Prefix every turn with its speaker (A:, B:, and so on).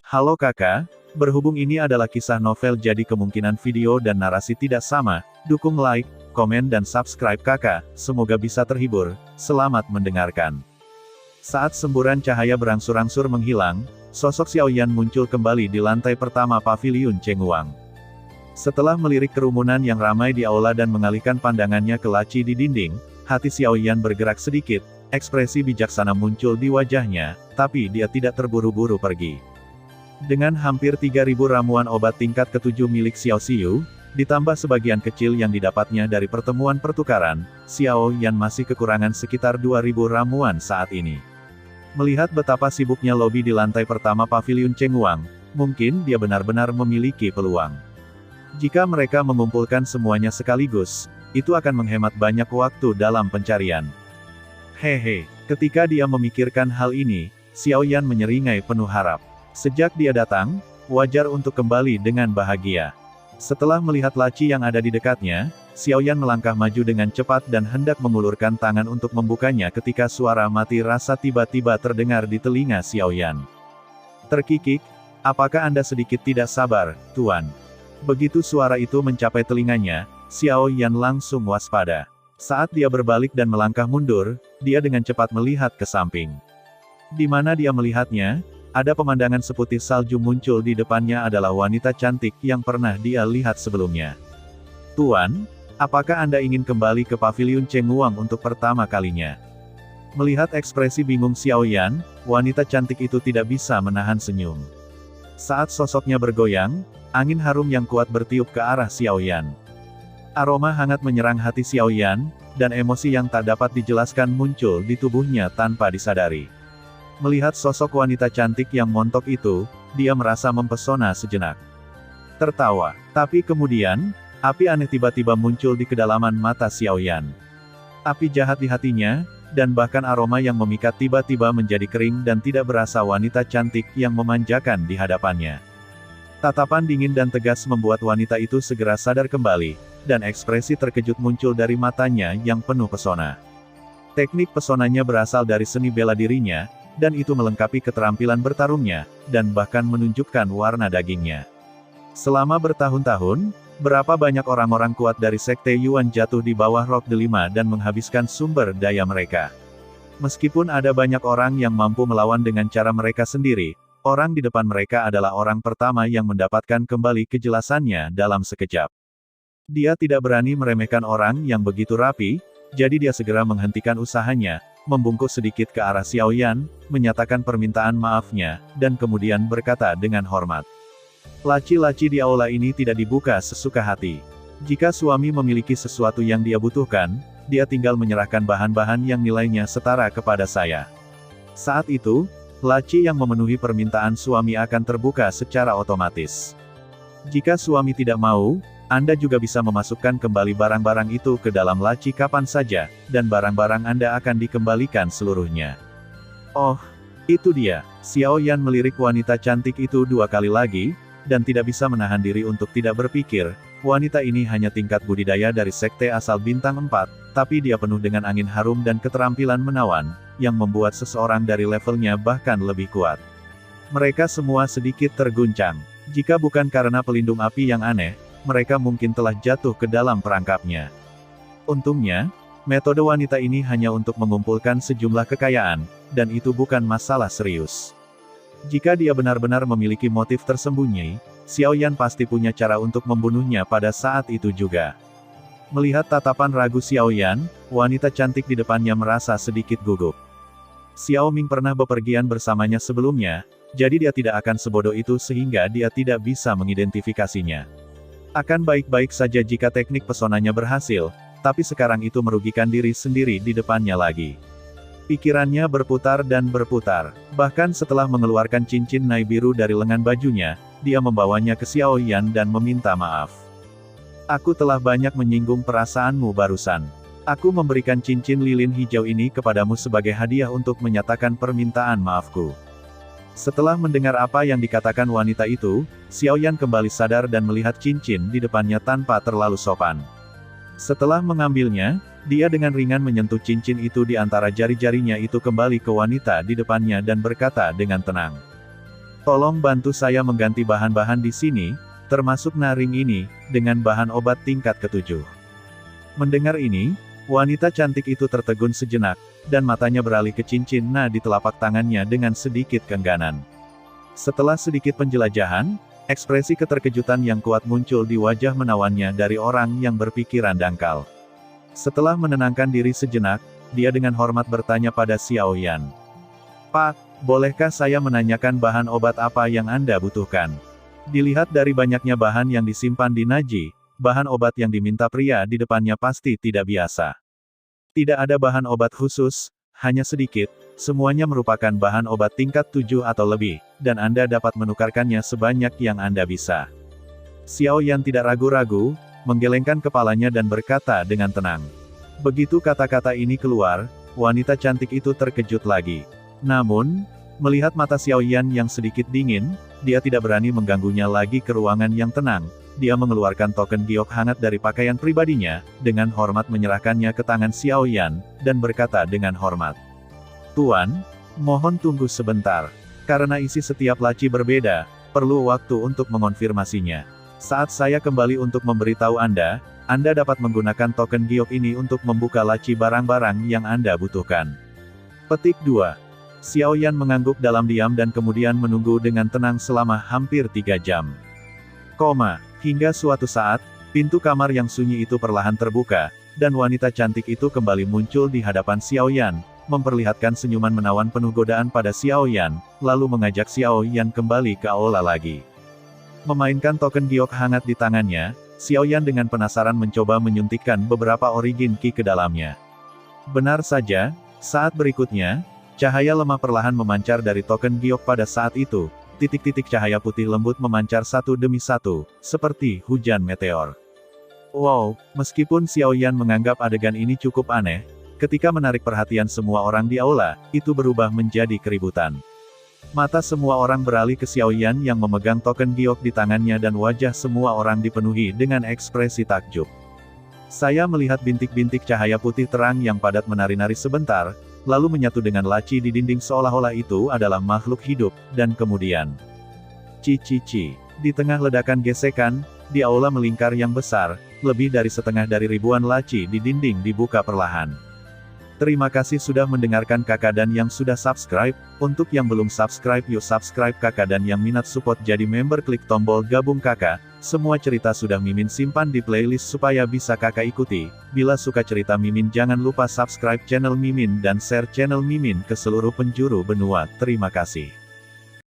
A: Halo kakak, berhubung ini adalah kisah novel jadi kemungkinan video dan narasi tidak sama, dukung like, komen dan subscribe kakak, semoga bisa terhibur, selamat mendengarkan. Saat semburan cahaya berangsur-angsur menghilang, sosok Xiaoyan muncul kembali di lantai pertama paviliun Chengguang. Setelah melirik kerumunan yang ramai di aula dan mengalihkan pandangannya ke laci di dinding, hati Xiaoyan bergerak sedikit, ekspresi bijaksana muncul di wajahnya, tapi dia tidak terburu-buru pergi. Dengan hampir 3.000 ramuan obat tingkat ke-7 milik Xiao Xiu, ditambah sebagian kecil yang didapatnya dari pertemuan pertukaran, Xiaoyan masih kekurangan sekitar 2.000 ramuan saat ini. Melihat betapa sibuknya lobi di lantai pertama paviliun Chengguang, mungkin dia benar-benar memiliki peluang. Jika mereka mengumpulkan semuanya sekaligus, itu akan menghemat banyak waktu dalam pencarian. Hehe, ketika dia memikirkan hal ini, Xiaoyan menyeringai penuh harap. Sejak dia datang, wajar untuk kembali dengan bahagia. Setelah melihat laci yang ada di dekatnya, Xiaoyan melangkah maju dengan cepat dan hendak mengulurkan tangan untuk membukanya ketika suara mati rasa tiba-tiba terdengar di telinga Xiaoyan. Terkikik, apakah Anda sedikit tidak sabar, Tuan? Begitu suara itu mencapai telinganya, Xiaoyan langsung waspada. Saat dia berbalik dan melangkah mundur, dia dengan cepat melihat ke samping. Di mana dia melihatnya, ada pemandangan seputih salju muncul di depannya adalah wanita cantik yang pernah dia lihat sebelumnya. Tuan, apakah Anda ingin kembali ke paviliun Chengguang untuk pertama kalinya? Melihat ekspresi bingung Xiaoyan, wanita cantik itu tidak bisa menahan senyum. Saat sosoknya bergoyang, angin harum yang kuat bertiup ke arah Xiaoyan. Aroma hangat menyerang hati Xiaoyan, dan emosi yang tak dapat dijelaskan muncul di tubuhnya tanpa disadari. Melihat sosok wanita cantik yang montok itu, dia merasa mempesona sejenak. Tertawa, tapi kemudian, api aneh tiba-tiba muncul di kedalaman mata Xiaoyan. Api jahat di hatinya, dan bahkan aroma yang memikat tiba-tiba menjadi kering dan tidak berasa wanita cantik yang memanjakan di hadapannya. Tatapan dingin dan tegas membuat wanita itu segera sadar kembali, dan ekspresi terkejut muncul dari matanya yang penuh pesona. Teknik pesonanya berasal dari seni bela dirinya, dan itu melengkapi keterampilan bertarungnya, dan bahkan menunjukkan warna dagingnya. Selama bertahun-tahun, berapa banyak orang-orang kuat dari Sekte Yuan jatuh di bawah Rok Delima dan menghabiskan sumber daya mereka. Meskipun ada banyak orang yang mampu melawan dengan cara mereka sendiri, orang di depan mereka adalah orang pertama yang mendapatkan kembali kejelasannya dalam sekejap. Dia tidak berani meremehkan orang yang begitu rapi, jadi dia segera menghentikan usahanya, membungkuk sedikit ke arah Xiaoyan, menyatakan permintaan maafnya, dan kemudian berkata dengan hormat. Laci-laci di aula ini tidak dibuka sesuka hati. Jika suami memiliki sesuatu yang dia butuhkan, dia tinggal menyerahkan bahan-bahan yang nilainya setara kepada saya. Saat itu, laci yang memenuhi permintaan suami akan terbuka secara otomatis. Jika suami tidak mau, Anda juga bisa memasukkan kembali barang-barang itu ke dalam laci kapan saja, dan barang-barang Anda akan dikembalikan seluruhnya. Oh, itu dia. Xiaoyan melirik wanita cantik itu 2 kali lagi, dan tidak bisa menahan diri untuk tidak berpikir, wanita ini hanya tingkat budidaya dari sekte asal bintang 4, tapi dia penuh dengan angin harum dan keterampilan menawan, yang membuat seseorang dari levelnya bahkan lebih kuat. Mereka semua sedikit terguncang. Jika bukan karena pelindung api yang aneh, mereka mungkin telah jatuh ke dalam perangkapnya. Untungnya, metode wanita ini hanya untuk mengumpulkan sejumlah kekayaan, dan itu bukan masalah serius. Jika dia benar-benar memiliki motif tersembunyi, Xiaoyan pasti punya cara untuk membunuhnya pada saat itu juga. Melihat tatapan ragu Xiaoyan, wanita cantik di depannya merasa sedikit gugup. Xiao Ming pernah bepergian bersamanya sebelumnya, jadi dia tidak akan sebodoh itu sehingga dia tidak bisa mengidentifikasinya. Akan baik-baik saja jika teknik pesonanya berhasil, tapi sekarang itu merugikan diri sendiri di depannya lagi. Pikirannya berputar dan berputar. Bahkan setelah mengeluarkan cincin nai biru dari lengan bajunya, dia membawanya ke Xiaoyan dan meminta maaf. Aku telah banyak menyinggung perasaanmu barusan. Aku memberikan cincin lilin hijau ini kepadamu sebagai hadiah untuk menyatakan permintaan maafku. Setelah mendengar apa yang dikatakan wanita itu, Xiaoyan kembali sadar dan melihat cincin di depannya tanpa terlalu sopan. Setelah mengambilnya, dia dengan ringan menyentuh cincin itu di antara jari-jarinya itu kembali ke wanita di depannya dan berkata dengan tenang. Tolong bantu saya mengganti bahan-bahan di sini, termasuk naring ini, dengan bahan obat tingkat ke-7. Mendengar ini, wanita cantik itu tertegun sejenak, dan matanya beralih ke cincin di telapak tangannya dengan sedikit keengganan. Setelah sedikit penjelajahan, ekspresi keterkejutan yang kuat muncul di wajah menawannya dari orang yang berpikiran dangkal. Setelah menenangkan diri sejenak, dia dengan hormat bertanya pada Xiao Yan. "Pak, bolehkah saya menanyakan bahan obat apa yang Anda butuhkan?" Dilihat dari banyaknya bahan yang disimpan di Naji, bahan obat yang diminta pria di depannya pasti tidak biasa. Tidak ada bahan obat khusus, hanya sedikit, semuanya merupakan bahan obat tingkat 7 atau lebih, dan Anda dapat menukarkannya sebanyak yang Anda bisa. Xiao Yan tidak ragu-ragu, menggelengkan kepalanya dan berkata dengan tenang. Begitu kata-kata ini keluar, wanita cantik itu terkejut lagi. Namun, melihat mata Xiao Yan yang sedikit dingin, dia tidak berani mengganggunya lagi ke ruangan yang tenang. Dia mengeluarkan token giok hangat dari pakaian pribadinya, dengan hormat menyerahkannya ke tangan Xiao Yan, dan berkata dengan hormat. "Tuan, mohon tunggu sebentar. Karena isi setiap laci berbeda, perlu waktu untuk mengonfirmasinya. Saat saya kembali untuk memberitahu Anda dapat menggunakan token giok ini untuk membuka laci barang-barang yang Anda butuhkan." Petik 2. Xiao Yan mengangguk dalam diam dan kemudian menunggu dengan tenang selama hampir 3 jam. Hingga suatu saat, pintu kamar yang sunyi itu perlahan terbuka, dan wanita cantik itu kembali muncul di hadapan Xiao Yan, memperlihatkan senyuman menawan penuh godaan pada Xiao Yan, lalu mengajak Xiao Yan kembali ke aula lagi. Memainkan token giok hangat di tangannya, Xiao Yan dengan penasaran mencoba menyuntikkan beberapa origin ki ke dalamnya. Benar saja, saat berikutnya, cahaya lemah perlahan memancar dari token giok pada saat itu, titik-titik cahaya putih lembut memancar satu demi satu, seperti hujan meteor. Wow, meskipun Xiao Yan menganggap adegan ini cukup aneh, ketika menarik perhatian semua orang di aula, itu berubah menjadi keributan. Mata semua orang beralih ke Xiao Yan yang memegang token giok di tangannya dan wajah semua orang dipenuhi dengan ekspresi takjub. Saya melihat bintik-bintik cahaya putih terang yang padat menari-nari sebentar, lalu menyatu dengan laci di dinding seolah-olah itu adalah makhluk hidup, dan kemudian... Di tengah ledakan gesekan, di aula melingkar yang besar, lebih dari setengah dari ribuan laci di dinding dibuka perlahan. Terima kasih sudah mendengarkan kakak dan yang sudah subscribe. Untuk yang belum subscribe yuk subscribe kakak dan yang minat support jadi member klik tombol gabung kakak. Semua cerita sudah Mimin simpan di playlist supaya bisa kakak ikuti. Bila suka cerita Mimin jangan lupa subscribe channel Mimin dan share channel Mimin ke seluruh penjuru benua. Terima kasih.